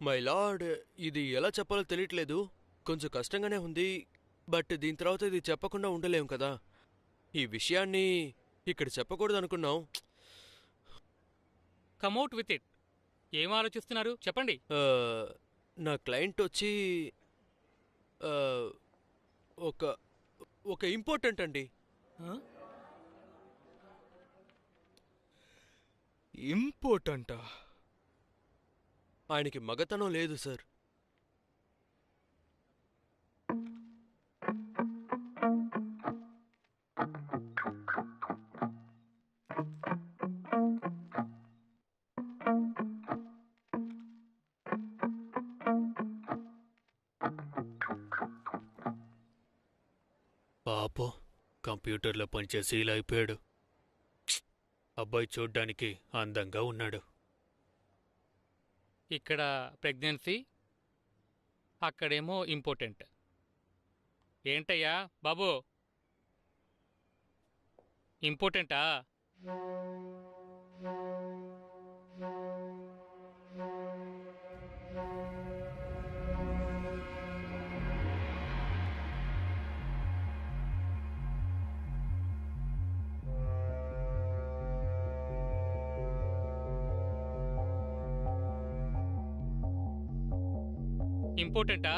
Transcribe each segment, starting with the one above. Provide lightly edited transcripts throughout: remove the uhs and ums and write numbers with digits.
My lord, ఇది ఎలా చెప్పాలో తెలియట్లేదు. కొంచెం కష్టంగానే ఉంది. బట్ దీని తర్వాత ఇది చెప్పకుండా ఉండలేం కదా. ఈ విషయాన్ని ఇక్కడ చెప్పకూడదు అనుకున్నాం. కమ్అట్ విత్ ఇట్. ఏం ఆలోచిస్తున్నారు చెప్పండి. ఆ, నా క్లయింట్ వచ్చి ఆ, ఒక ఒక ఇంపార్టెంట్ అండి. ఇంపార్టెంటా? ఆయనకి మగతనం లేదు సార్. పాపం కంప్యూటర్లో పనిచేసి ఇలా అయిపోయాడు. అబ్బాయి చూడ్డానికి అందంగా ఉన్నాడు. ఇక్కడ ప్రెగ్నెన్సీ, అక్కడేమో ఇంపార్టెంట్. ఏంటయ్యా బాబు, ఇంపార్టెంటా? ఇంపార్టెంటా?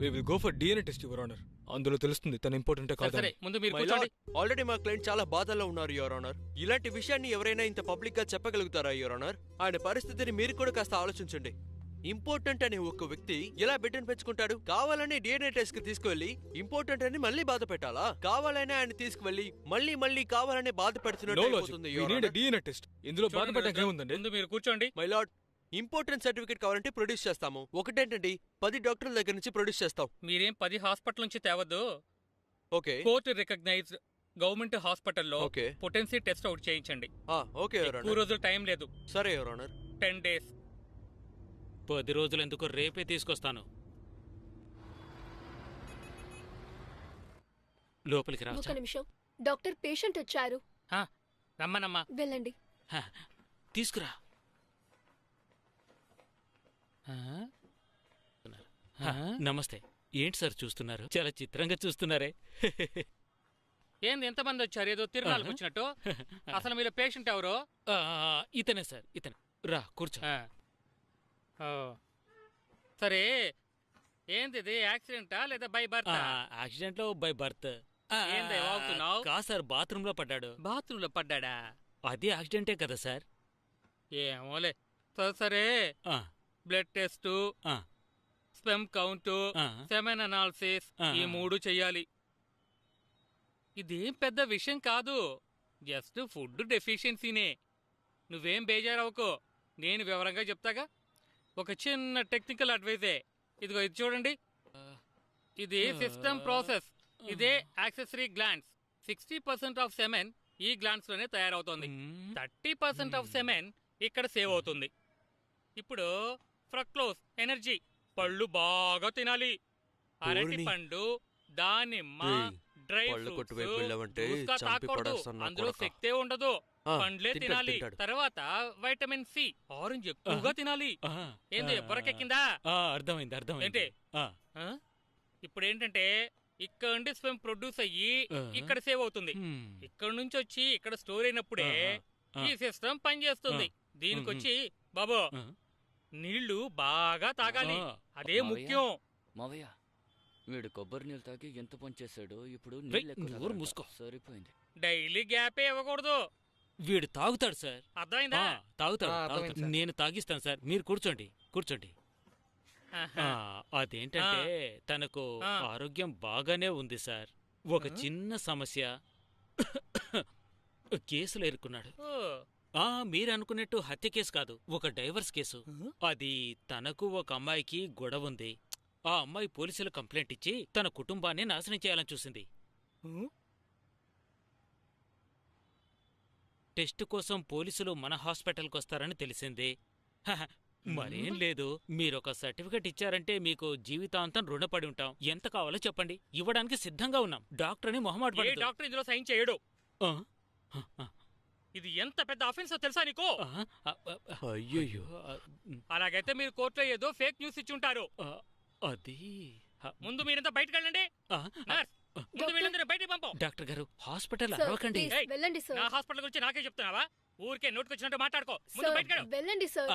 We will go for DNA test, Your Honor. అందులో తెలుస్తుంది తన ఇంపార్టెంటే సరే కాదని. ముందు మీరు మై కూర్చోండి. లార్డ్, ఆల్రెడీ మా క్లయింట్ చాలా బాధల్లో ఉన్నారు యువర్ ఆనర్. ఇలాంటి విషయాన్ని ఎవరైనా ఇంత పబ్లిక్ గా చెప్పగలుగుతారా యువర్ ఆనర్? ఆయన పరిస్థితిని మీరు కూడా కాస్త ఆలోచించండి. ఇంపార్టెంట్ అనే ఒక వ్యక్తి ఎలా బిడ్డను పెంచుకుంటాడు? కావాలని డిఎన్ఏ టెస్ట్ కి తీసుకువెళ్లి ఇంపార్టెంట్ అని మళ్ళీ బాధ పెట్టాలా? కావాలనే ఆయన తీసుకువెళ్లి మళ్ళీ మళ్ళీ కావాలనే బాధ No పెడుతున్నట్టు logic. అయిపోతుంది We your need a honour. DNA test. ఇందులో బాధపడడానికి ఏముందండి? ముందు మీరు కూర్చోండి. మై లార్డ్, ఇంపార్టెంట్ సర్టిఫికేట్ కావాలంటే ప్రొడ్యూస్ చేస్తాము. ఒకటేంటండి 10 డాక్టర్ల దగ్గర నుంచి ప్రొడ్యూస్ చేస్తాం. మీరేం 10 హాస్పిటల్ నుంచి తేవద్దు. ఓకే కోర్టు రికగ్నైజ్డ్ గవర్నమెంట్ హాస్పిటల్లో ఓకే. పొటెన్సీ టెస్ట్ అవుట్ చేయించండి. ఓకే యువర్ ఎక్కువ ఆనర్. రోజులు టైం లేదు. సరే యువర్ ఆనర్. 10 days. 10 రోజులు ఎందుకు, రేపే తీసుకొస్తాను. లోపలికి రా. ఒక నిమిషం, డాక్టర్ పేషెంట్ వచ్చారు. హా, రమ్మనమ్మా. వెళ్ళండి. తీసుకురా. నమస్తే. ఏంటి సార్ చూస్తున్నారు? చాలా చిత్రంగా చూస్తున్నారే. ఏంది ఎంతమంది వచ్చారు? ఏదో తిరునాళ్ళకి వచ్చినట్టు. అసలు మీరు పేషెంట్ ఎవరు? ఇతనే సార్, ఇతనే. రా కూర్చో. ఓ. సరే, ఏంది ఇది, యాక్సిడెంటా లేదా బై బర్త్? యాక్సిడెంట్ లో బై బర్త్. ఏంది వాగుతున్నావ్? కాదు సార్, బాత్రూమ్ లో పడ్డాడు. బాత్రూమ్ లో పడ్డాడా? అది యాక్సిడెంటే కదా సార్. ఏమోలే. సరే, ఆ, బ్లడ్ టెస్ట్, ఆ, స్పెమ్ కౌంట్, ఆ. సెమెన్ అనాలిసిస్, ఈ 3 చెయ్యాలి. ఇదేం పెద్ద విషయం కాదు, జస్ట్ ఫుడ్ డెఫిషియన్సీనే. నువ్వేం బేజారవుకో, నేను వివరంగా చెప్తాగా. ఒక చిన్న టెక్నికల్ అడ్వైజే. ఇదిగో ఇది చూడండి, ఇది సిస్టమ్ ప్రాసెస్. ఇదే యాక్సెసరీ గ్లాండ్స్. 60% ఆఫ్ సెమెన్ ఈ గ్లాండ్స్ లోనే తయారవుతోంది. 30% ఆఫ్ సెమెన్ ఇక్కడ సేవ్ అవుతుంది. ఇప్పుడు ఫ్రక్టోజ్ ఎనర్జీ. పళ్ళు బాగా తినాలి. అరటి పండు, దానిమ్మ, డ్రై పళ్ళు కొట్టు వైపు ఫ్రూట్స్ వెళ్ళావంటే జ్యూస్గా చంపి తాకూడదు. పడేస్తాను నా అందులో కొడకా. శక్తే ఉండదు. పండ్లే తింటాడు, తినాలి. తింటాడు. తర్వాత వైటమిన్ సి, ఆరెంజ్ ఎక్కువగా తినాలి. ఏంది బొరకెక్కిందా? అర్థమైంది, అర్థమైంది. ఏంటి? ఆ, ఇప్పుడు ఏంటంటే ఇక్కడ నుండి స్పెమ్ ప్రొడ్యూస్ అయ్యి ఇక్కడ సేవ్ అవుతుంది. ఇక్కడ నుంచి వచ్చి ఇక్కడ స్టోర్ అయినప్పుడే ఈ సిస్టమ్ పనిచేస్తుంది. దీనికొచ్చి బాబు నీళ్లు బాగా తాగాలి, అదే ముఖ్యం. మావయ్య, వీడు కొబ్బరి నీళ్ళు తాగి ఎంత పని చేశాడు. ఇప్పుడు నోరు మూసుకో. సరిపోయింది. డైలీ గ్యాపే ఇవ్వకూడదు. వీడు తాగుతాడు సార్. అర్థమైందా? తాగుతాడు. నేను తాగిస్తాను సార్. మీరు కూర్చోండి, కూర్చోండి. అదేంటంటే తనకు ఆరోగ్యం బాగానే ఉంది సార్. ఒక చిన్న సమస్య, కేసులో ఇరుక్కున్నాడు. మీరు అనుకున్నట్టు హత్య కేసు కాదు, ఒక డైవర్స్ కేసు. అది తనకు ఒక అమ్మాయికి గొడవ ఉంది. ఆ అమ్మాయి పోలీసులు కంప్లైంట్ ఇచ్చి తన కుటుంబాన్ని నాశనం చేయాలని చూసింది. టెస్ట్ కోసం పోలీసులు మన హాస్పిటల్కి వస్తారని తెలిసింది. హహ, మరేం లేదు, మీరొక సర్టిఫికెట్ ఇచ్చారంటే మీకు జీవితాంతం రుణపడి ఉంటాం. ఎంత కావాలో చెప్పండి, ఇవ్వడానికి సిద్ధంగా ఉన్నాం. డాక్టర్ అని మొహమాట ఏ పడద్దు. డాక్టర్ ఇందులో సైన్ చేయడు. ఆ, ఆ, ఇది ఎంత పెద్ద అఫెన్స్ తెలుసా నీకు? ఆ, ఆ, ఆ, అయ్యయ్యో. ఆ, అలాగైతే మీరు కోర్టులో ఏదో ఫేక్ న్యూస్ ఇచ్చి ఉంటారు. ఆ, అది ముందు మీరంతా బయటకు వెళ్ళండి. ఆ, నర్స్, ముందు వీళ్ళందరూ బయటికి పంపం. డాక్టర్ గారు హాస్పిటల్ సార్, అరవకండి. ప్లీజ్, ఏయ్, వెళ్ళండి నా సార్. హాస్పిటల్ గురించి నాకే చెప్తున్నావా? ఊరికే నోటికొచ్చినట్టు మాట్లాడుకో. ముందు సార్, బయటకు వెళ్ళు. వెళ్ళండి సార్.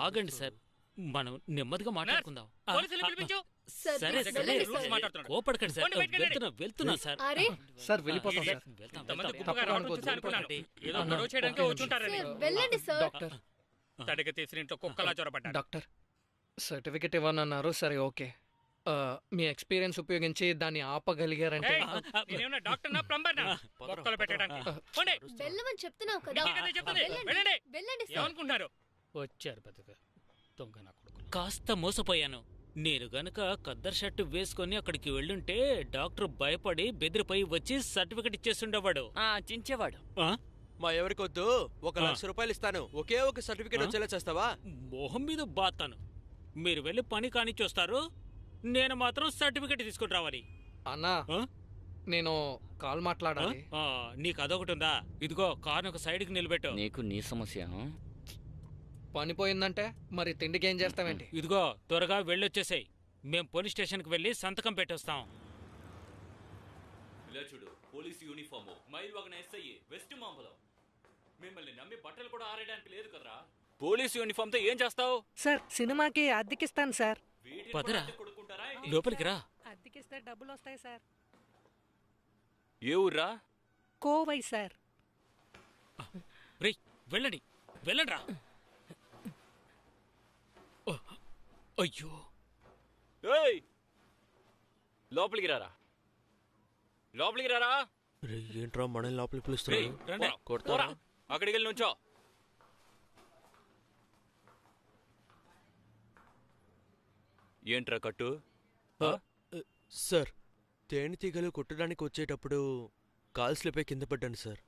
ఆగండి సార్, మనం నెమ్మదిగా మాట్లాడుకుందాం. పోలీసులు పిలిపించు. సార్, సరే ప్లీజ్, సరే, వెళ్ళండి రూల్స్ సార్. మాట్లాడుతున్నాడు. కోపడకండి సార్, పోండి, బయటికి వెళ్ళండి. వెళ్తున్నా సార్. అరే సార్ వెళ్ళిపోతాం సార్. ఇంతమంది గుంపుగా రావడం చూసి అనుకున్నాను ఏదో గొడవ చేయడానికి వచ్చుంటారని. సార్, వెళ్ళండి సార్. డాక్టర్ తడిగ తీసిన ఇంట్లో కుక్కలా చొరబడ్డాడు. Doctor certificate ఇవ్వనన్నారు. సరే ఓకే. మీ ఎక్స్పీరియన్స్ ఉపయోగించి దాన్ని ఆపగలిగారంటే ఏయ్, నేనేమన్నా డాక్టర్ నా ప్లంబర్ నా మొక్కలు పెట్టడానికి. పోండి. వెళ్ళమని చెప్తున్నావు కదా. మీకే కదా చెప్తుంది. వెళ్ళండి. వెళ్ళండి. వెళ్ళండి సార్. ఏమనుకుంటున్నారు? వచ్చారు బతుక దొంగ నా కొడుకులు. కాస్త మోసపోయాను. నేను గనక కద్దర్ షర్టు వేసుకొని అక్కడికి వెళ్ళుంటే డాక్టర్ భయపడి బెదిరిపోయి వచ్చి సర్టిఫికెట్ ఇచ్చేస్తుండేవాడు. చించేవాడు. ఆ? మా ఎవరికొద్దు, 1,00,000 రూపాయలు ఇస్తాను. ఒకే ఒక సర్టిఫికేట్ వచ్చేలా చేస్తావా? మొహం మీద బాతాను. మీరు వెళ్ళి పని కానిచ్చొస్తారు, నేను మాత్రం సర్టిఫికెట్ తీసుకుని రావాలి. అన్నా ఆ? నేను కాల్ మాట్లాడాలి. నీకు అదొకటి ఉందా? ఇదిగో కారుని ఒక సైడ్కి నిలబెట్టు. నీకు నీ సమస్య. పని పోయిందంటే మరి తిండికి ఏం చేస్తావేంటి? ఇదిగో త్వరగా వెళ్ళొచ్చేసాయి. మేం పోలీస్ స్టేషన్కి వెళ్ళి సంతకం పెట్టొస్తాం. ఇలా చూడు, పోలీస్ యూనిఫాము, మైల్ వగన ఎస్ఐ, వెస్ట్ మాంబలం. మిమ్మల్ని నమ్మి బట్టలు కూడా ఆరేయడానికి లేదు కదరా. పోలీస్ యూనిఫామ్ తో ఏం చేస్తావు? సార్ సినిమాకి అద్దెకిస్తాను సార్. పదరా, లోపలికి రా. అద్దెకిస్తే డబ్బులు వస్తాయి సార్. ఏ ఊర్రా? కోవై సార్. రేయ్, వెళ్ళండి వెళ్ళండి రా. అయ్యో, లోపలికి రారా, లోపలికి రారా. రే, ఏంట్రా మనల్ని లోపలికి రేయ్, పిలుస్తున్నారు? రండి. కొడతారా? పోరా, అక్కడికి వెళ్ళి నుంచో. ఏంట్రా కట్టు? సార్, తేనెటీగలు కొట్టడానికి వచ్చేటప్పుడు కాల్ స్లిప్ అయి కింద పడ్డాను సార్.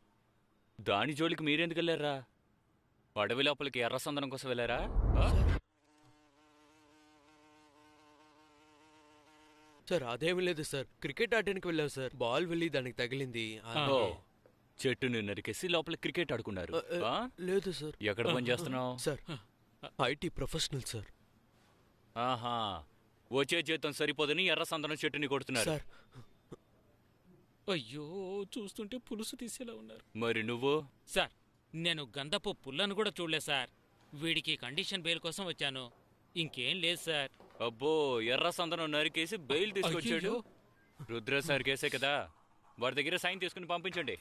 దాని జోలికి మీరెందుకు వెళ్ళారా? అడవి లోపలికి ఎర్రసందనం కోసం వెళ్ళారా? సార్, అదేమీ లేదు సార్. క్రికెట్ ఆడడానికి వెళ్ళాం సార్. బాల్ వెళ్ళి దానికి తగిలింది. ఓ, చెట్టుని నరికేసి లోపల క్రికెట్ ఆడుకున్నారు. ఆ? లేదు సార్. ఎక్కడ పని చేస్తున్నావు? Sir, IT professional sir. ఆహా, వచ్చే జీతం సరిపోదని ఎర్రసందనం చెట్టుని కొడుతున్నారు. సార్, అయ్యో, చూస్తుంటే పులుసు తీసేలా ఉన్నారు. మరి నువ్వు? సార్, నేను గంధపు పుల్లను కూడా చూడలేదు సార్. వీడికి కండిషన్ బెయిల్ కోసం వచ్చాను, ఇంకేం లేదు సార్. అబ్బో, ఎర్రసందనం నరికేసి బెయిల్ తీసుకొచ్చాడు. రుద్ర సార్ కేసే కదా, వాడి దగ్గర సైన్ తీసుకుని పంపించండి.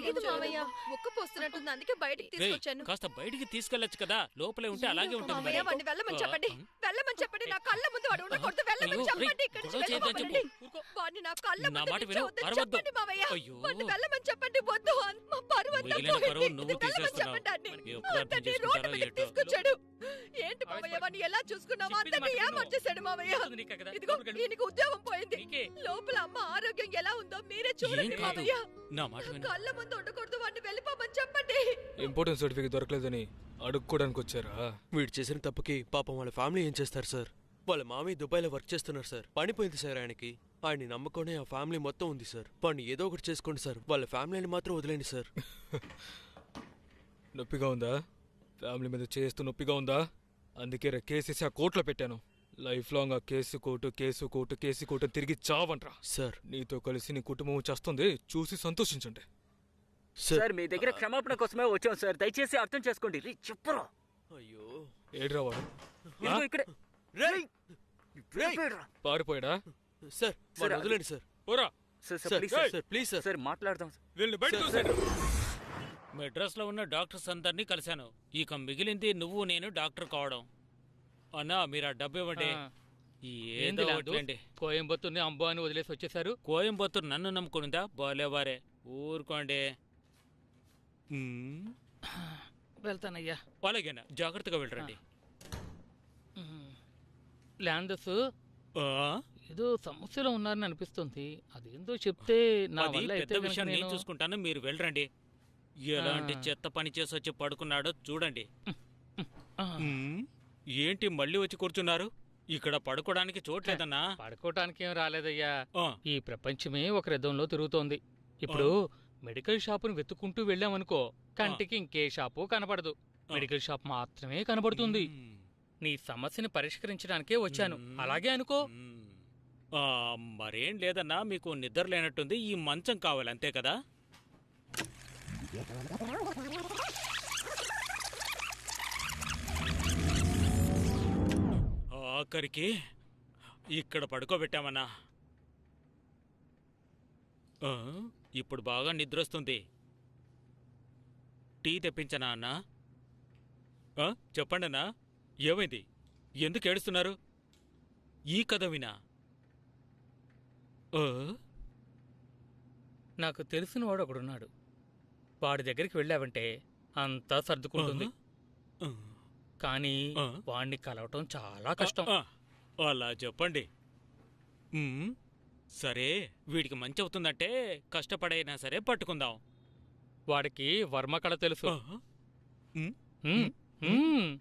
తెలీదు మావయ్య. ముక్కు పోస్తున్నట్టుంది, అందుకే బయటికి రేయ్, తీసుకొచ్చాను. కాస్త బయటికి తీసుకెళ్ళొచ్చు కదా, లోపలే ఉంటే అలాగే ఉంటుంది మరి. మావయ్య, వాడిని వెళ్ళమని చెప్పండి. వెళ్ళమని చెప్పండి. నా కళ్ళ ముందు వాడు ఉండకూడదు. వెళ్ళమని అయ్యో, చెప్పండి. రేయ్, ఇక్కడి గొడవ నుంచి చేయొద్దని వెళ్ళమనండి. చెప్పు. వాడిని నా కళ్ళ నా ముందు మాట విను, నిల్చోవద్దని అరవద్దు. చెప్పండి మావయ్య. అయ్యో. వాడిని వెళ్ళమని చెప్పండి. వద్దు, మా పరువు అంతా మిగిలిన పోయింది. పరువు నువ్వు వెళ్ళమని తీసేస్తున్నావు. చెప్పండి అన్ని. ఎప్పుడు అర్థం అతన్ని చేసుకుంటారో రోడ్డు మీదకి ఏటో. తీసుకొచ్చాడు. ఏంటి మావయ్య, వాడిని ఎలా చూసుకున్నావో చెప్పింది అందరినీ మాట విను. ఏమర్చేశాడు మావయ్య. చెప్తుంది నీకే కదా, ఇదిగో లోపలికి వెళ్ళు. ఈయనకి ఉద్యోగం పోయింది. నీకే. లోపల అమ్మ ఆరోగ్యం ఎలా ఉందో మీరే ఏం చూడండి కాదు, మావయ్య. నా మాట విను. కళ్ళ ముందు ఉండకూడదు. వాడిని వెళ్ళిపోమని చెప్పండి. ఇంపార్టెంట్ సర్టిఫికేట్ దొరకలేదని అడుక్కోడానికి వచ్చారా? వీడు చేసిన తప్పుకి పాపం వాళ్ళ ఫ్యామిలీ ఏం చేస్తారు సార్? వాళ్ళ మామయ్య దుబాయ్లో వర్క్ చేస్తున్నారు సార్. పనిపోయింది సార్ ఆయనకి. ఆయన్ని నమ్ముకొని ఆ ఫ్యామిలీ మొత్తం ఉంది సార్. వాడిని ఏదో ఒకటి చేసుకోండి సార్. వాళ్ళ ఫ్యామిలీని మాత్రం వదిలేండి సార్. నొప్పిగా ఉందా? ఫ్యామిలీ మీద చేస్తూ నొప్పిగా ఉందా? అందుకే కేసేసి ఆ కోర్టులో పెట్టాను. లైఫ్ లాంగ్ ఆ కేసు కోర్టు తిరిగి చావంట్రా. సార్, నీతో కలిసి నీ కుటుంబం చేస్తుంది, చూసి సంతోషించండి. సార్, మీ దగ్గర క్షమాపణ కోసమే వచ్చాం సార్. దయచేసి అర్థం చేసుకోండి. చెప్పరా? అయ్యో, ఏడ్రా వాడు? ఇక్కడే. రేయ్! పారిపోయాడా? సార్ వాడిని వదిలేండి సార్. పోరా. Sir sir please sir please sir. Sir మాట్లాడదాం సార్. వీళ్ళని బయట సార్, మెడ్రాస్లో ఉన్న డాక్టర్స్ అందరినీ కలిశాను. ఇక మిగిలింది నువ్వు నేను డాక్టర్ కావడం. అన్నా మీరు ఆ డబ్బు ఇవ్వండి. ఏదో ఒకటిలేండి. కోయంబత్తూర్ని అంబో అని వదిలేసి వచ్చేసారు. కోయంబత్తూరు నన్ను నమ్ముకునిందా? బాలేవారే, ఊరుకోండి. వెళ్తానయ్యా. అలాగేనా, జాగ్రత్తగా వెళ్ళరండి. ల్యాండర్స్ ఆ? ఏదో సమస్యలో ఉన్నారని అనిపిస్తుంది. అదేందో చెప్తే నా అది వల్ల అయితే పెద్ద గనుక విషయం నేను నేను- చూసుకుంటాను, మీరు వెళ్ళరండి. ఎలాంటి చెత్త పని చేసి వచ్చి పడుకున్నాడో చూడండి. ఆ, ఏంటి మళ్ళీ వచ్చి కూర్చున్నారు? ఇక్కడ పడుకోవడానికి చోట్లేదన్నా. పడుకోవటానికి ఏం రాలేదయ్యా. ఆ, ఈ ప్రపంచమే ఒక రథంలో తిరుగుతోంది. ఇప్పుడు మెడికల్ షాపుని వెతుక్కుంటూ వెళ్ళామనుకో, కంటికి ఇంకే షాపు కనపడదు. మెడికల్ షాప్ మాత్రమే కనబడుతుంది. నీ సమస్యని పరిష్కరించడానికే వచ్చాను. అలాగే అనుకో. ఆ, మరేం లేదన్నా, మీకు నిద్ర లేనట్టుంది. ఈ మంచం కావాలి అంతే కదా? ఆఖరికి ఇక్కడ పడుకోబెట్టామన్నా. ఆ, ఇప్పుడు బాగా నిద్రొస్తుంది. టీ తెప్పించనా అన్నా? చెప్పండి అన్నా, ఏమైంది? ఎందుకు ఏడుస్తున్నారు? ఈ కథ వినా? నాకు తెలిసిన వాడు ఒకడున్నాడు. వాడి దగ్గరికి వెళ్ళావంటే అంతా సర్దుకుంటుంది. కానీ వాణ్ణి కలవటం చాలా కష్టం. అలా చెప్పండి. సరే, వీడికి మంచి అవుతుందంటే కష్టపడైనా సరే పట్టుకుందాం. వాడికి వర్మకళ తెలుసు. ఉమ్, హ్మ్, హ్మ్.